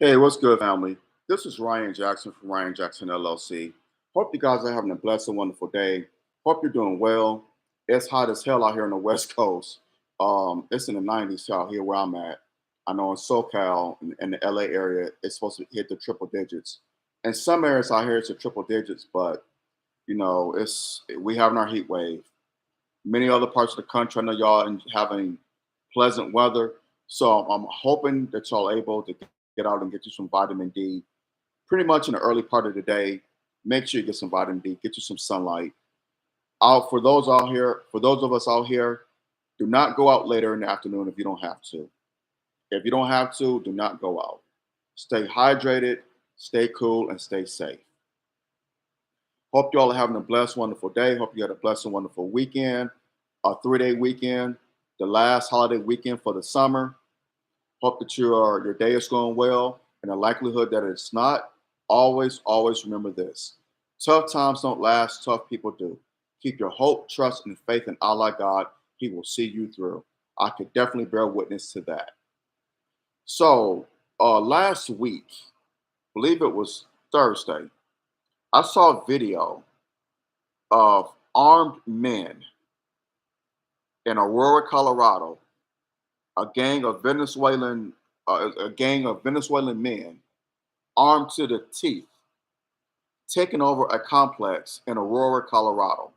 Hey, what's good, family? This is Ryan Jackson from Ryan Jackson LLC. Hope you guys are having a blessed and wonderful day. Hope you're doing well. It's hot as hell out here on the West Coast. It's in the 90s out here where I'm at. I know in SoCal, in the LA area, it's supposed to hit the triple digits. In some areas out here, it's a triple digits, but it's we having our heat wave. Many other parts of the country, I know y'all having pleasant weather. So I'm hoping that y'all able to get out and get you some vitamin D pretty much in the early part of the day. Make sure you get some vitamin D, get you some sunlight. Out for those out here, for those of us out here, do not go out later in the afternoon if you don't have to. If you don't have to, do not go out. Stay hydrated, stay cool, and stay safe. Hope you all are having a blessed, wonderful day. Hope you had a blessed and wonderful weekend, a 3-day weekend, the last holiday weekend for the summer. Hope that your day is going well. And the likelihood that it's not, always remember this. Tough times don't last, tough people do. Keep your hope, trust, and faith in Allah God. He will see you through. I could definitely bear witness to that. So last week, believe it was Thursday, I saw a video of armed men in Aurora, Colorado, a gang of Venezuelan men armed to the teeth, taking over a complex in Aurora, Colorado.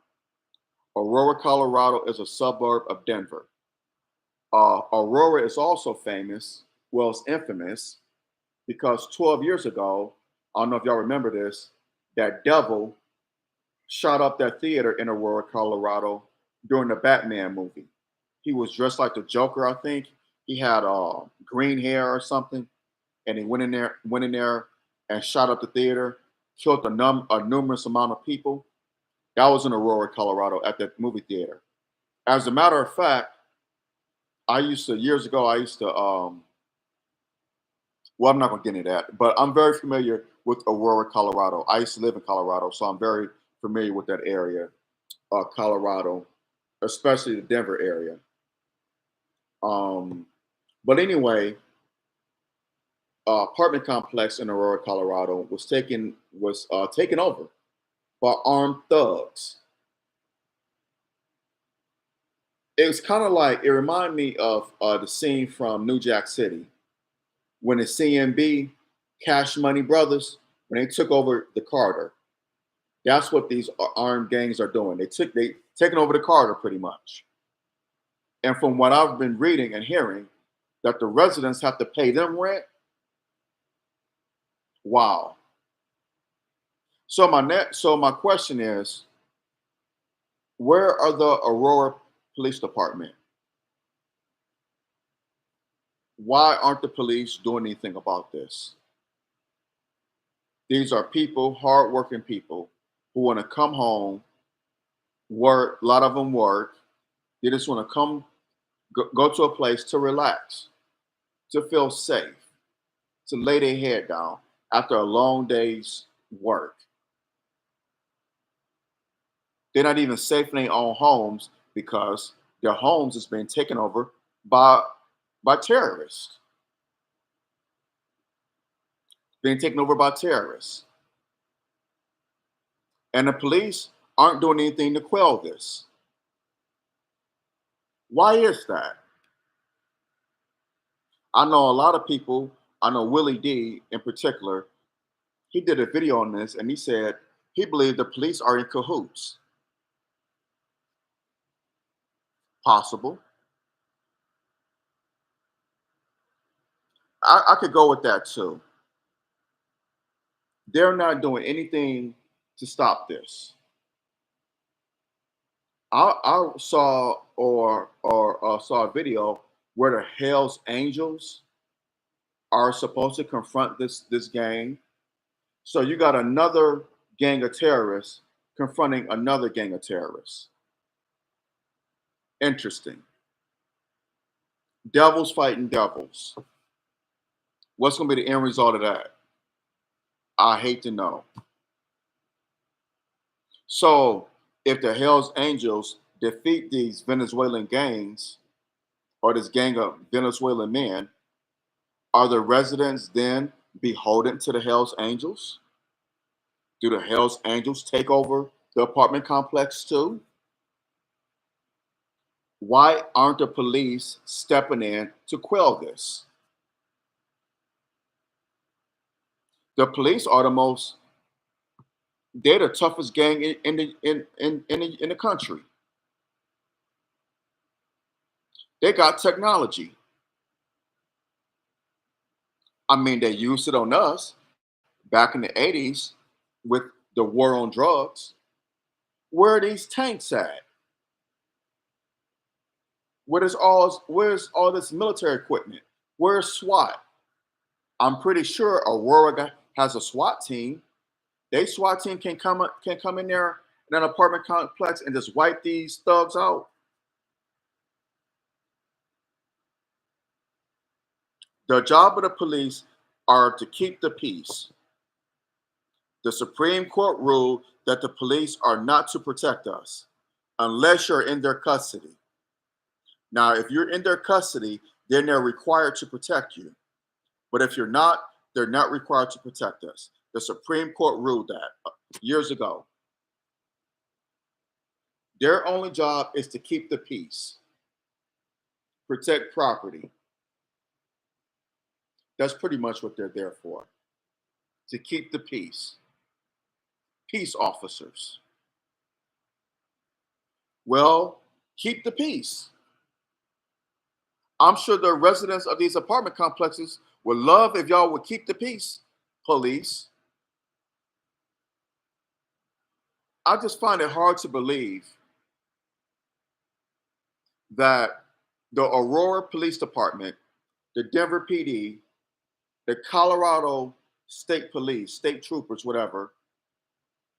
Aurora, Colorado is a suburb of Denver. Aurora is also famous, well, it's infamous, because 12 years ago, I don't know if y'all remember this, that devil shot up that theater in Aurora, Colorado during the Batman movie. He was dressed like the Joker, I think. He had green hair or something, and he went in there and shot up the theater, killed a numerous amount of people. That was in Aurora, Colorado, at that movie theater. As a matter of fact, years ago, well, I'm not going to get into that, but I'm very familiar with Aurora, Colorado. I used to live in Colorado, so I'm very familiar with that area, Colorado, especially the Denver area. Um, but anyway, apartment complex in Aurora, Colorado was taken over by armed thugs. It was kind of like it reminded me of the scene from New Jack City when the CMB Cash Money Brothers when they took over the Carter. That's what these armed gangs are doing. They taken over the Carter pretty much. And from what I've been reading and hearing, that the residents have to pay them rent. Wow. So my question is, where are the Aurora Police Department? Why aren't the police doing anything about this? These are people, hardworking people, who want to come home, work. A lot of them work. They just want to go to a place to relax, to feel safe, to lay their head down after a long day's work. They're not even safe in their own homes because their homes is being taken over by terrorists. Being taken over by terrorists. And the police aren't doing anything to quell this. Why is that? I know a lot of people, I know Willie D in particular, he did a video on this and he said he believed the police are in cahoots. Possible. I could go with that too. They're not doing anything to stop this. I saw a video where the Hell's Angels are supposed to confront this gang. So you got another gang of terrorists confronting another gang of terrorists. Interesting. Devils fighting devils. What's going to be the end result of that? I hate to know. So if the Hells Angels defeat these Venezuelan gangs or this gang of Venezuelan men, are the residents then beholden to the Hells Angels? Do the Hells Angels take over the apartment complex too? Why aren't the police stepping in to quell this? The police are the most, they're the toughest gang in the country. They got technology. I mean, they used it on us back in the 80s with the war on drugs. Where are these tanks at? Where's all this military equipment? Where's SWAT? I'm pretty sure Aurora has a SWAT team. They SWAT team can come in there in an apartment complex and just wipe these thugs out. The job of the police are to keep the peace. The Supreme Court ruled that the police are not to protect us unless you're in their custody. Now, if you're in their custody, then they're required to protect you. But if you're not, they're not required to protect us. The Supreme Court ruled that years ago. Their only job is to keep the peace, protect property. That's pretty much what they're there for, to keep the peace. Peace officers. Well, keep the peace. I'm sure the residents of these apartment complexes would love if y'all would keep the peace, police. I just find it hard to believe that the Aurora Police Department, the Denver PD, the Colorado State Police, state troopers, whatever,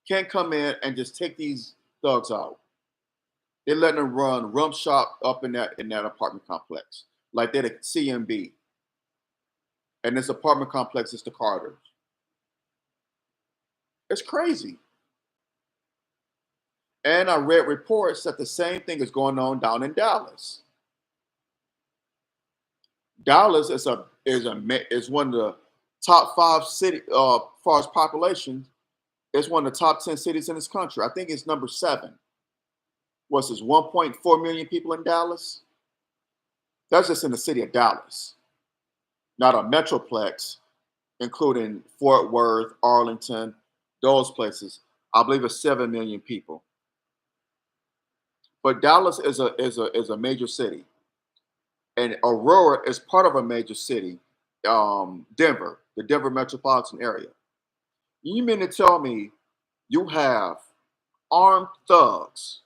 can't come in and just take these thugs out. They're letting them run rum shop up in that apartment complex, like they're the CMB, and this apartment complex is the Carters. It's crazy. And I read reports that the same thing is going on down in Dallas. Dallas is one of the top five city far as population. It's one of the top 10 cities in this country. I think it's number 7. What's this? 1.4 million people in Dallas. That's just in the city of Dallas, not a metroplex, including Fort Worth, Arlington, those places. I believe it's 7 million people. But Dallas is a major city, and Aurora is part of a major city, Denver, the Denver metropolitan area. You mean to tell me you have armed thugs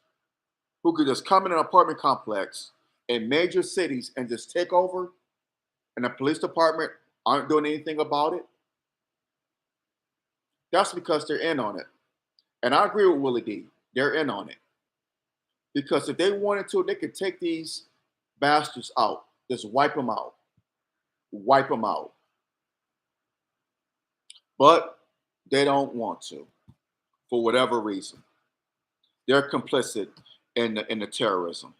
who could just come in an apartment complex in major cities and just take over, and the police department aren't doing anything about it? That's because they're in on it. And I agree with Willie D. They're in on it. Because if they wanted to, they could take these bastards out, just wipe them out, wipe them out. But they don't want to, for whatever reason. They're complicit in the terrorism.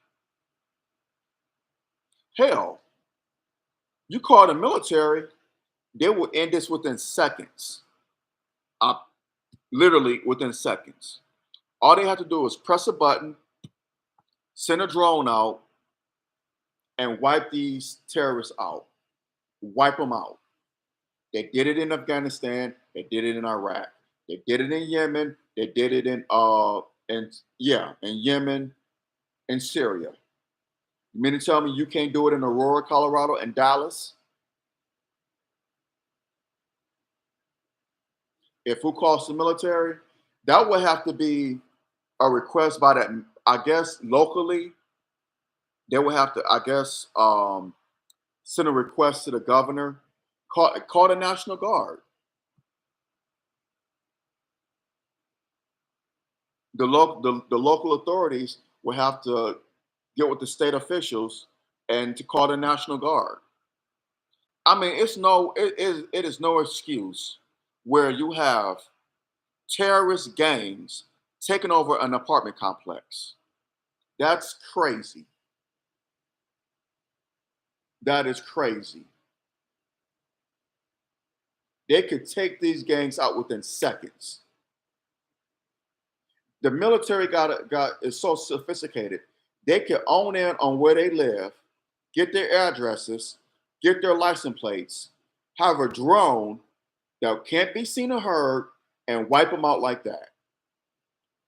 Hell, you call the military, they will end this within seconds. Uh, Literally within seconds. All they have to do is press a button, send a drone out, and wipe these terrorists out. Wipe them out. They did it in Afghanistan. They did it in Iraq. They did it in Yemen. They did it in Yemen and Syria. You mean to tell me you can't do it in Aurora, Colorado, and Dallas? If who calls the military, that would have to be a request by that. I guess locally, they would have to, I guess, send a request to the governor. Call the National Guard. The local authorities will have to get with the state officials and to call the National Guard. I mean, it is no excuse where you have terrorist gangs taking over an apartment complex. That's crazy. That is crazy. They could take these gangs out within seconds. The military got is so sophisticated. They can own in on where they live, get their addresses, get their license plates, have a drone that can't be seen or heard, and wipe them out like that.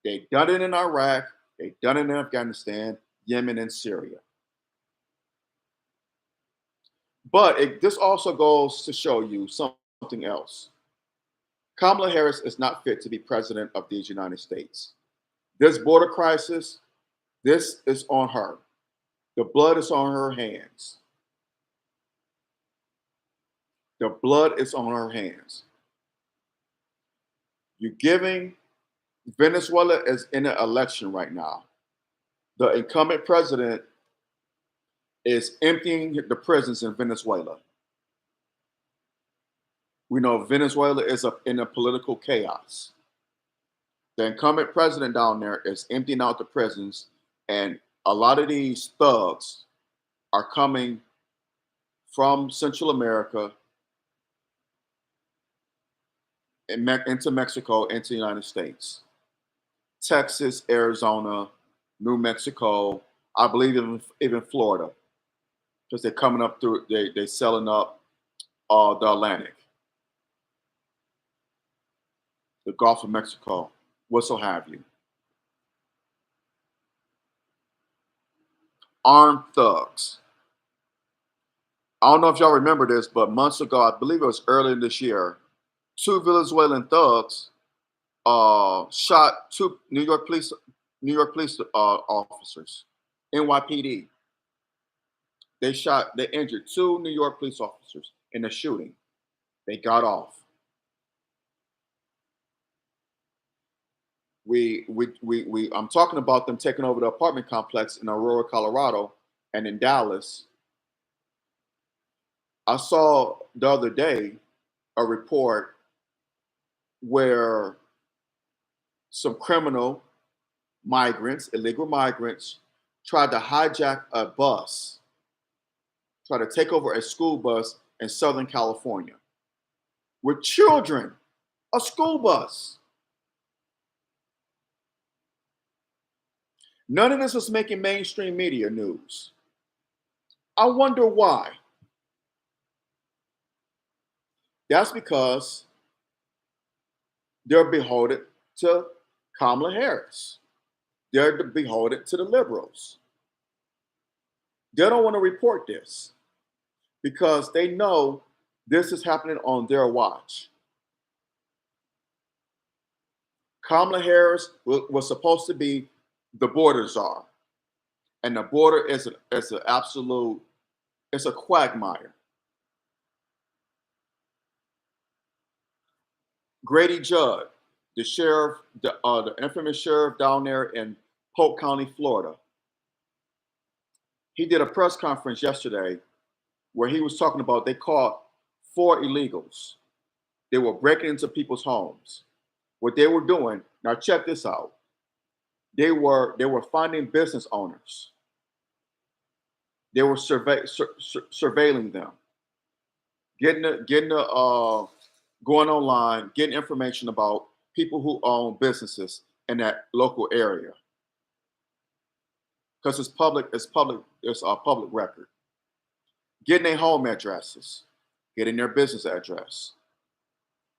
They've done it in Iraq. They've done it in Afghanistan, Yemen, and Syria. But this also goes to show you something else. Kamala Harris is not fit to be president of these United States. This border crisis, this is on her. The blood is on her hands. The blood is on her hands. You're giving Venezuela is in an election right now. The incumbent president is emptying the prisons in Venezuela. We know Venezuela is in a political chaos. The incumbent president down there is emptying out the prisons, and a lot of these thugs are coming from Central America into Mexico, into the United States. Texas, Arizona, New Mexico, I believe even Florida, because they're coming up through, they're selling up the Atlantic, the Gulf of Mexico, what so have you. Armed thugs. I don't know if y'all remember this, but months ago, I believe it was earlier this year, 2 Venezuelan thugs shot 2 New York police officers, NYPD. They injured 2 New York police officers in the shooting. They got off. I'm talking about them taking over the apartment complex in Aurora, Colorado, and in Dallas. I saw the other day a report where some criminal migrants, illegal migrants, tried to hijack a bus, tried to take over a school bus in Southern California with children, a school bus. None of this is making mainstream media news. I wonder why. That's because they're beholden to Kamala Harris. They're beholden to the liberals. They don't want to report this because they know this is happening on their watch. Kamala Harris was supposed to be the border czar, and the border is an absolute, it's a quagmire. Grady Judd, the sheriff, the infamous sheriff down there in Polk County, Florida, he did a press conference yesterday where he was talking about they caught 4 illegals. They were breaking into people's homes. What they were doing, now check this out. They were finding business owners. They were surveilling them, going online, getting information about people who own businesses in that local area. Because it's a public record. Getting their home addresses, getting their business address.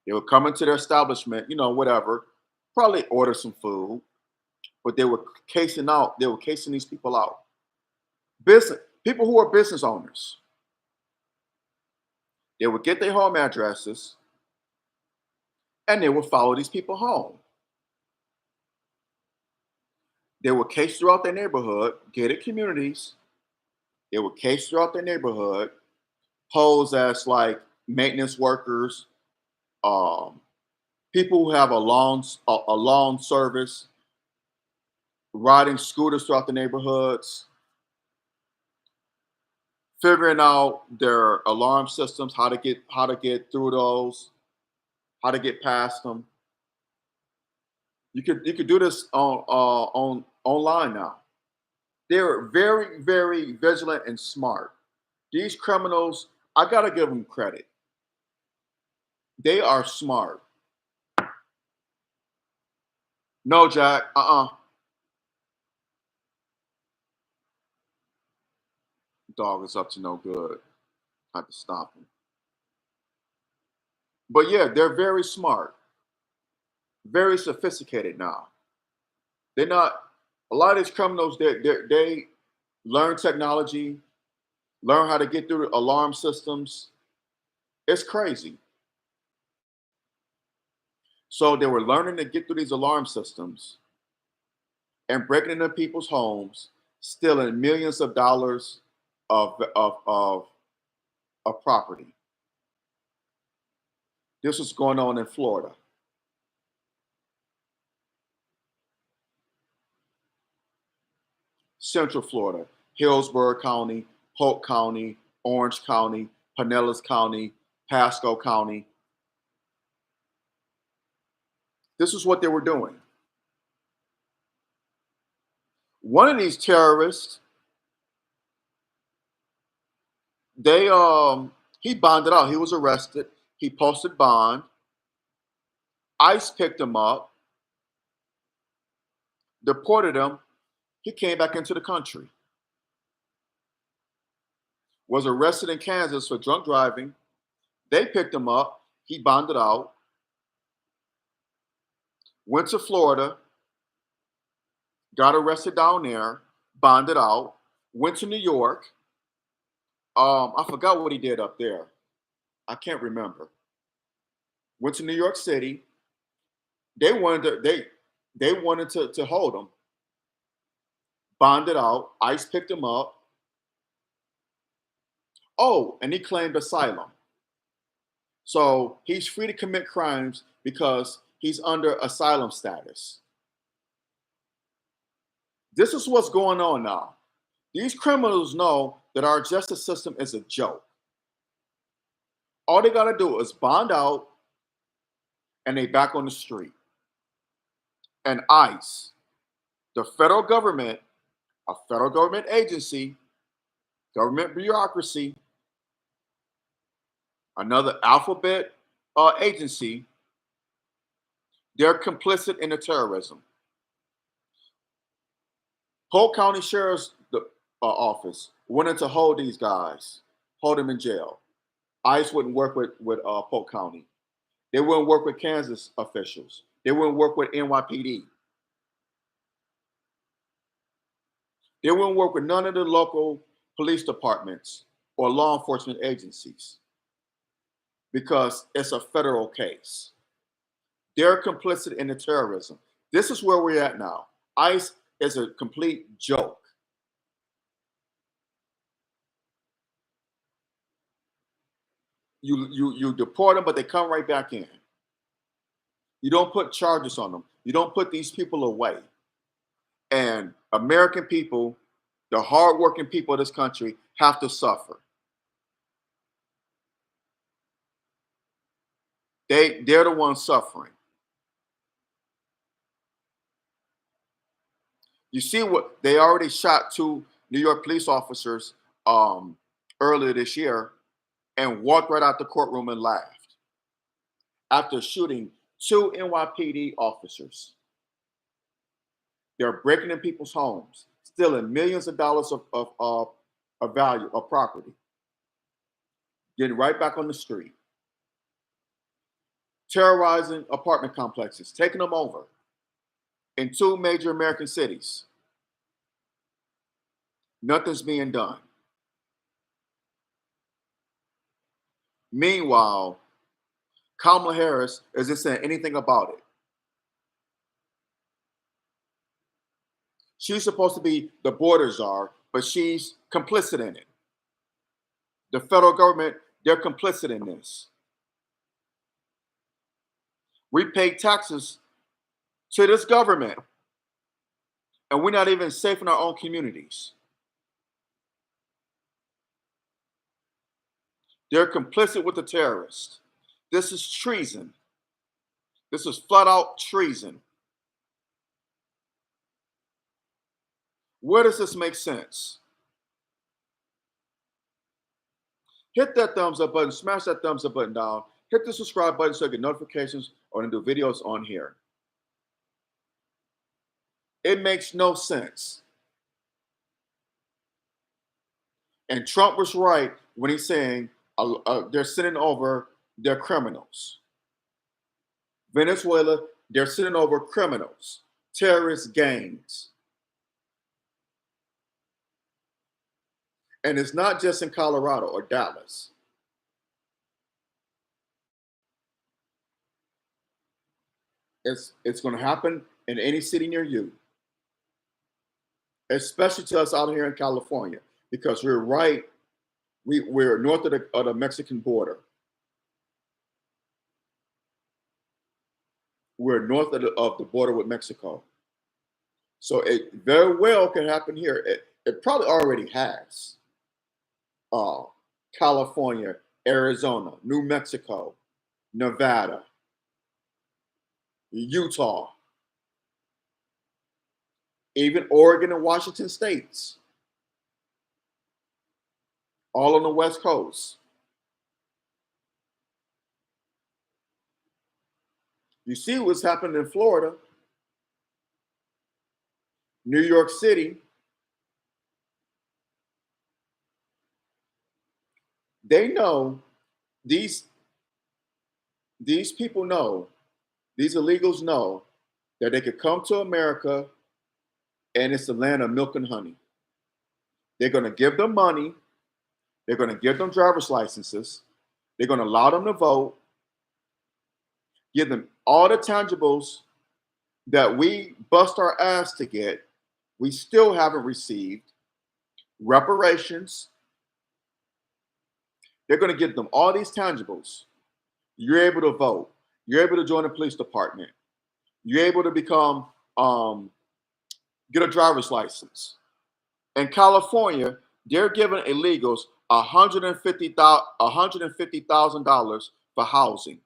They would come into their establishment, whatever, probably order some food, but they were casing these people out. People who are business owners. They would get their home addresses and they would follow these people home. They would case throughout their neighborhood, gated communities. They would case throughout their neighborhood, pose as like maintenance workers, people who have a lawn service, riding scooters throughout the neighborhoods, figuring out their alarm systems, how to get through those, how to get past them. You could do this online now. They're very, very vigilant and smart. These criminals, I gotta give them credit. They are smart. No, Jack. Dog is up to no good. I have to stop him. But yeah, they're very smart, very sophisticated now. They're not, a lot of these criminals, they learn technology, learn how to get through alarm systems. It's crazy. So they were learning to get through these alarm systems and breaking into people's homes, stealing millions of dollars of property. This was going on in Florida, Central Florida, Hillsborough County, Polk County, Orange County, Pinellas County, Pasco County. This is what they were doing. One of these terrorists, they he bonded out. He was arrested. He posted bond. ICE picked him up, deported him. He came back into the country. Was arrested in Kansas for drunk driving. They picked him up. He bonded out. Went to Florida. Got arrested down there. Bonded out. Went to New York. I forgot what he did up there. I can't remember. Went to New York City. They wanted to hold him. Bonded out. ICE picked him up. Oh, and he claimed asylum. So he's free to commit crimes because he's under asylum status. This is what's going on now. These criminals know that our justice system is a joke. All they got to do is bond out and they back on the street. And ICE, the federal government, a federal government agency, government bureaucracy, another alphabet agency, they're complicit in the terrorism. Polk County Sheriff's Office wanted to hold these guys, hold them in jail. ICE wouldn't work with Polk County. They wouldn't work with Kansas officials. They wouldn't work with NYPD. They wouldn't work with none of the local police departments or law enforcement agencies because it's a federal case. They're complicit in the terrorism. This is where we're at now. ICE is a complete joke. You deport them, but they come right back in. You don't put charges on them. You don't put these people away. And American people, the hardworking people of this country, have to suffer. They're the ones suffering. You see what they already shot two New York police officers earlier this year and walked right out the courtroom and laughed after shooting two NYPD officers. They're breaking in people's homes, stealing millions of dollars of value of property, getting right back on the street, terrorizing apartment complexes, taking them over in two major American cities. Nothing's being done. Meanwhile, Kamala Harris isn't saying anything about it. She's supposed to be the border czar, but she's complicit in it. The federal government, they're complicit in this. We pay taxes to this government, and we're not even safe in our own communities. They're complicit with the terrorists. This is treason. This is flat out treason. Where does this make sense? Hit that thumbs up button, smash that thumbs up button down, Hit the subscribe button so you get notifications when I do videos on here. It makes no sense. And Trump was right when he's saying they're sending over their criminals. Venezuela, they're sending over criminals, terrorist gangs. And it's not just in Colorado or Dallas. It's going to happen in any city near you, especially to us out here in California, because we're right. We're north of the Mexican border. We're north of the border with Mexico. So it very well can happen here. It probably already has. California, Arizona, New Mexico, Nevada, Utah, even Oregon and Washington states, all on the West Coast. You see what's happening in Florida, New York City. They know these people know, these illegals know that they could come to America and it's the land of milk and honey. They're going to give them money. They're going to give them driver's licenses. They're going to allow them to vote, give them all the tangibles that we bust our ass to get. We still haven't received reparations. They're going to give them all these tangibles. You're able to vote. You're able to join the police department. You're able to become, get a driver's license. In California, they're giving illegals $150,000 for housing.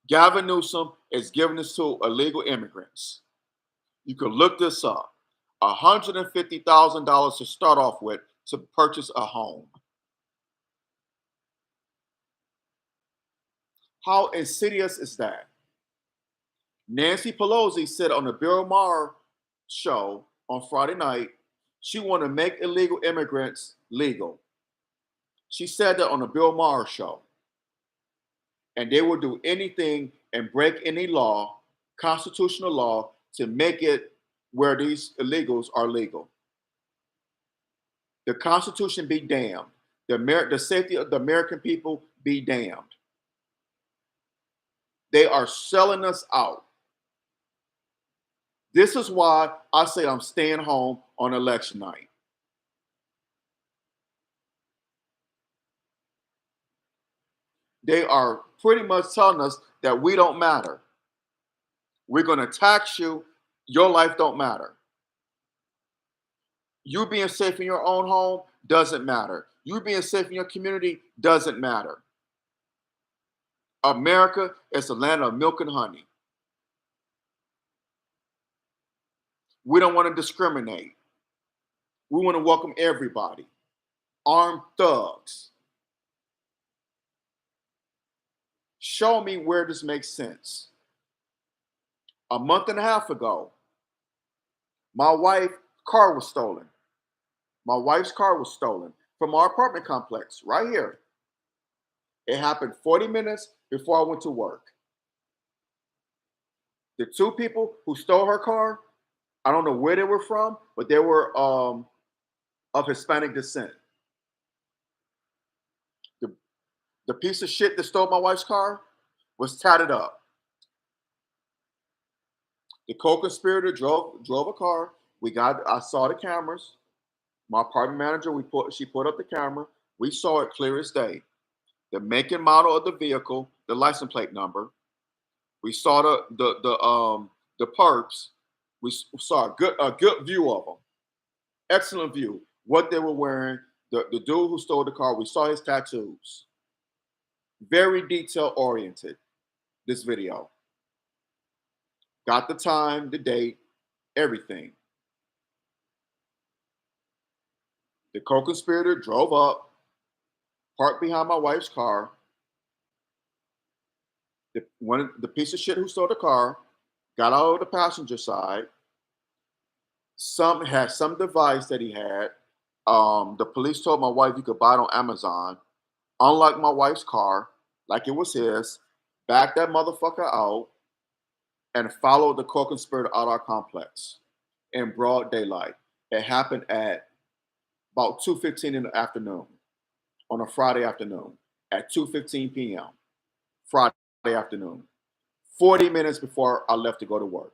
Gavin Newsom is giving this to illegal immigrants. You can look this up. $150,000 to start off with to purchase a home. How insidious is that? Nancy Pelosi said on the Bill Maher show on Friday night, she wanted to make illegal immigrants legal. She said that on the Bill Maher show. And they will do anything and break any law, constitutional law, to make it where these illegals are legal. The Constitution be damned. The safety of the American people be damned. They are selling us out. This is why I say I'm staying home on election night. They are pretty much telling us that we don't matter. We're going to tax you. Your life don't matter. You being safe in your own home doesn't matter. You being safe in your community doesn't matter. America is the land of milk and honey. We don't want to discriminate. We want to welcome everybody. Armed thugs. Show me where this makes sense. A month and a half ago, my wife's car was stolen. My wife's car was stolen from our apartment complex right here. It happened 40 minutes before I went to work. The two people who stole her car, I don't know where they were from, but they were of Hispanic descent. The piece of shit that stole my wife's car was tatted up. The co-conspirator drove a car. I saw the cameras. My apartment manager, she put up the camera. We saw it clear as day. The make and model of the vehicle, the license plate number. We saw the perps. We saw a good view of them. Excellent view. What they were wearing. The dude who stole the car, we saw his tattoos. Very detail oriented, this video. Got the time, the date, everything. The co-conspirator drove up, parked behind my wife's car. The piece of shit who stole the car got out of the passenger side. Some had some device that he had. The police told my wife you could buy it on Amazon. Unlike my wife's car, like it was his, backed that motherfucker out and followed the co-conspirator out our complex in broad daylight. It happened at about 2:15 in the afternoon on a Friday afternoon at 2:15 p.m. Friday afternoon, 40 minutes before I left to go to work.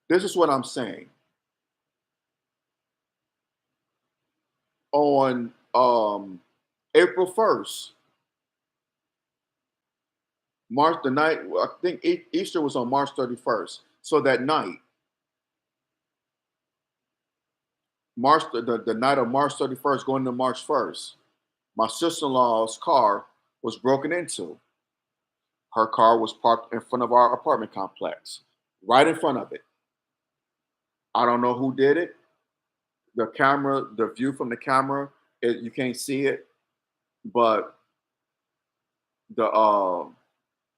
This is what I'm saying. On April 1st, March the night, I think Easter was on March 31st. So that night, the night of March 31st, going to March 1st, my sister-in-law's car was broken into. Her car was parked in front of our apartment complex, right in front of it. I don't know who did it. The camera, the view from the camera, you can't see it, but the uh,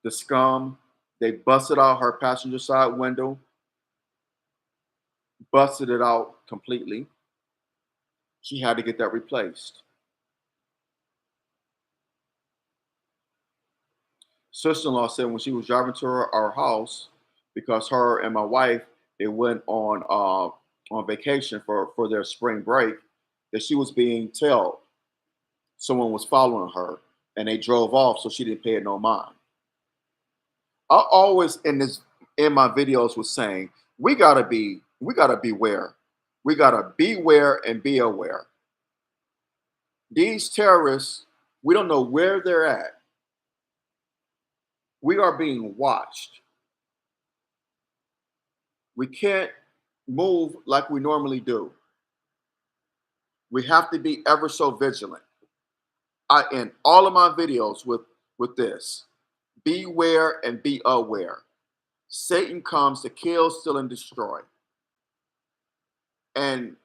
the scum, they busted out her passenger side window, busted it out completely. She had to get that replaced. Sister-in-law said when she was driving to our house, because her and my wife they went on vacation for their spring break, that she was being tailed. Someone was following her, and they drove off, so she didn't pay it no mind. I always in my videos was saying we gotta beware. We gotta beware and be aware. These terrorists, we don't know where they're at. We are being watched. We can't move like we normally do. We have to be ever so vigilant. I end all of my videos with this. Beware and be aware. Satan comes to kill, steal, and destroy. And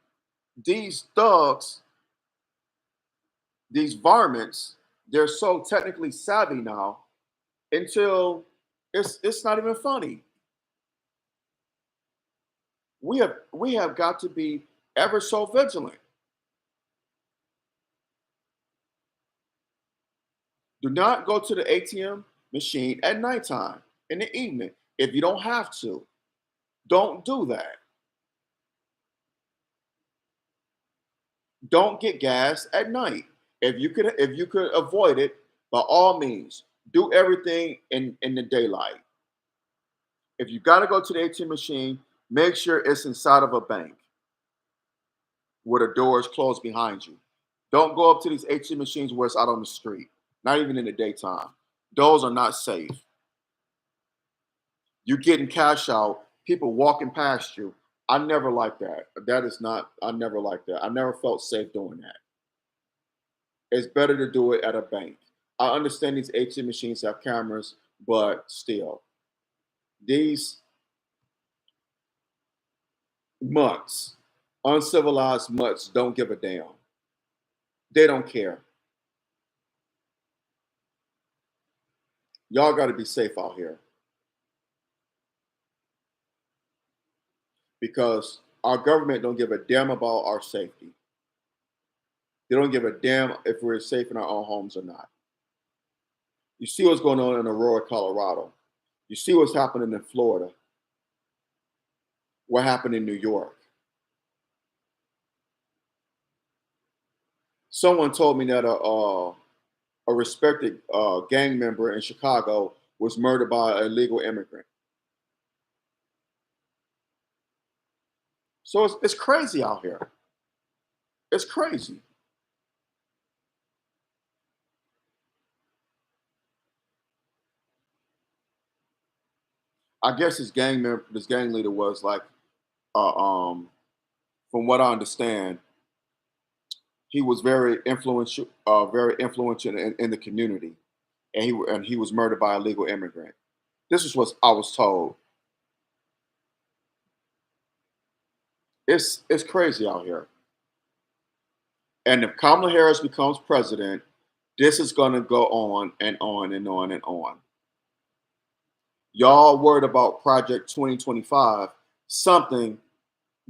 these thugs, these varmints, they're so technically savvy now until it's not even funny. We have got to be ever so vigilant. Do not go to the ATM machine at nighttime in the evening if you don't have to. Don't do that. Don't get gas at night. If you could avoid it, by all means, do everything in the daylight. If you got to go to the ATM machine, make sure it's inside of a bank where the door is closed behind you. Don't go up to these ATM machines where it's out on the street, not even in the daytime. Those are not safe. You getting cash out, people walking past you. I never like that. That is not, I never like that. I never felt safe doing that. It's better to do it at a bank. I understand these ATM machines have cameras, but still, these mutts, uncivilized mutts, don't give a damn. They don't care. Y'all got to be safe out here because our government don't give a damn about our safety. They don't give a damn if we're safe in our own homes or not. You see what's going on in Aurora, Colorado. You see what's happening in Florida. What happened in New York. Someone told me that a respected gang member in Chicago was murdered by an illegal immigrant. So it's crazy out here. It's crazy. I guess this gang leader was like, uh, um, from what I understand, he was very influential in the community, and he was murdered by a legal immigrant. This is what I was told. It's crazy out here. And if Kamala Harris becomes president, This is going to go on and on and on and on. Y'all worried about Project 2025, something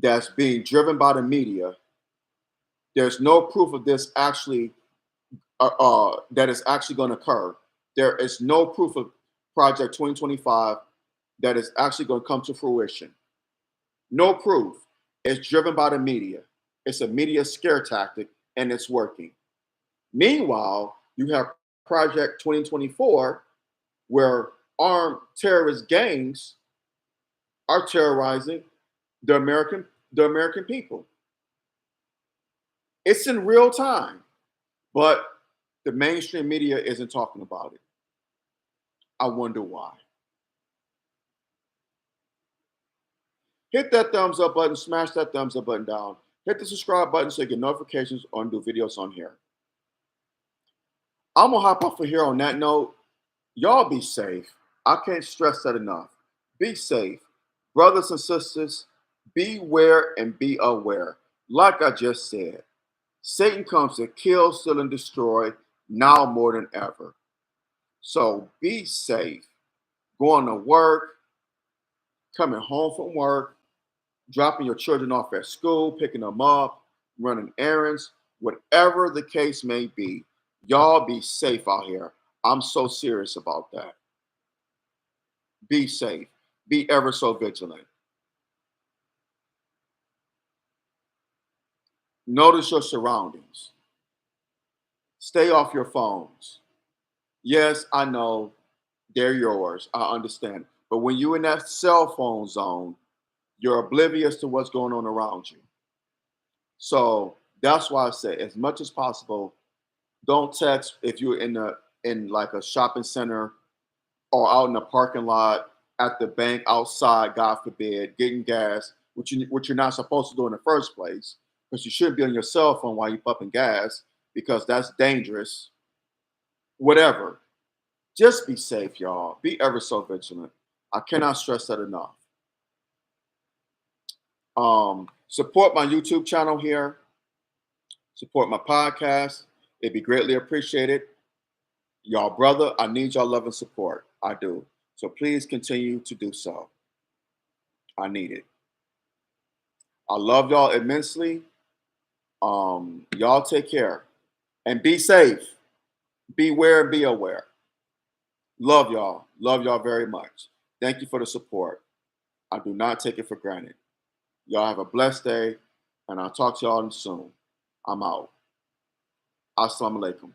that's being driven by the media. There's no proof of this actually that is actually going to occur. There is no proof of Project 2025 that is actually going to come to fruition. No proof. It's driven by the media. It's a media scare tactic, and it's working. Meanwhile, you have Project 2024, where armed terrorist gangs are terrorizing the American people. It's in real time, but the mainstream media isn't talking about it. I wonder why. Hit that thumbs up button, smash that thumbs up button down. Hit the subscribe button so you get notifications on new videos on here. I'm gonna hop off of here on that note. Y'all be safe. I can't stress that enough. Be safe. Brothers and sisters, beware and be aware. Like I just said, Satan comes to kill, steal, and destroy now more than ever. So be safe. Going to work, coming home from work, dropping your children off at school, picking them up, running errands, whatever the case may be. Y'all be safe out here. I'm so serious about that. Be safe. Be ever so vigilant. Notice your surroundings. Stay off your phones. Yes, I know they're yours. I understand. But when you're in that cell phone zone, you're oblivious to what's going on around you. So that's why I say, as much as possible, don't text if you're in like a shopping center or out in a parking lot, at the bank, outside, God forbid, getting gas, which you're not supposed to do in the first place, because you shouldn't be on your cell phone while you're pumping gas, because that's dangerous. Whatever. Just be safe, y'all. Be ever so vigilant. I cannot stress that enough. Support my YouTube channel here. Support my podcast. It'd be greatly appreciated. Y'all, brother, I need y'all love and support. I do. So please continue to do so. I need it. I love y'all immensely. Y'all take care and be safe. Beware and be aware. Love y'all. Love y'all very much. Thank you for the support. I do not take it for granted. Y'all have a blessed day, and I'll talk to y'all soon. I'm out. Assalamu alaikum.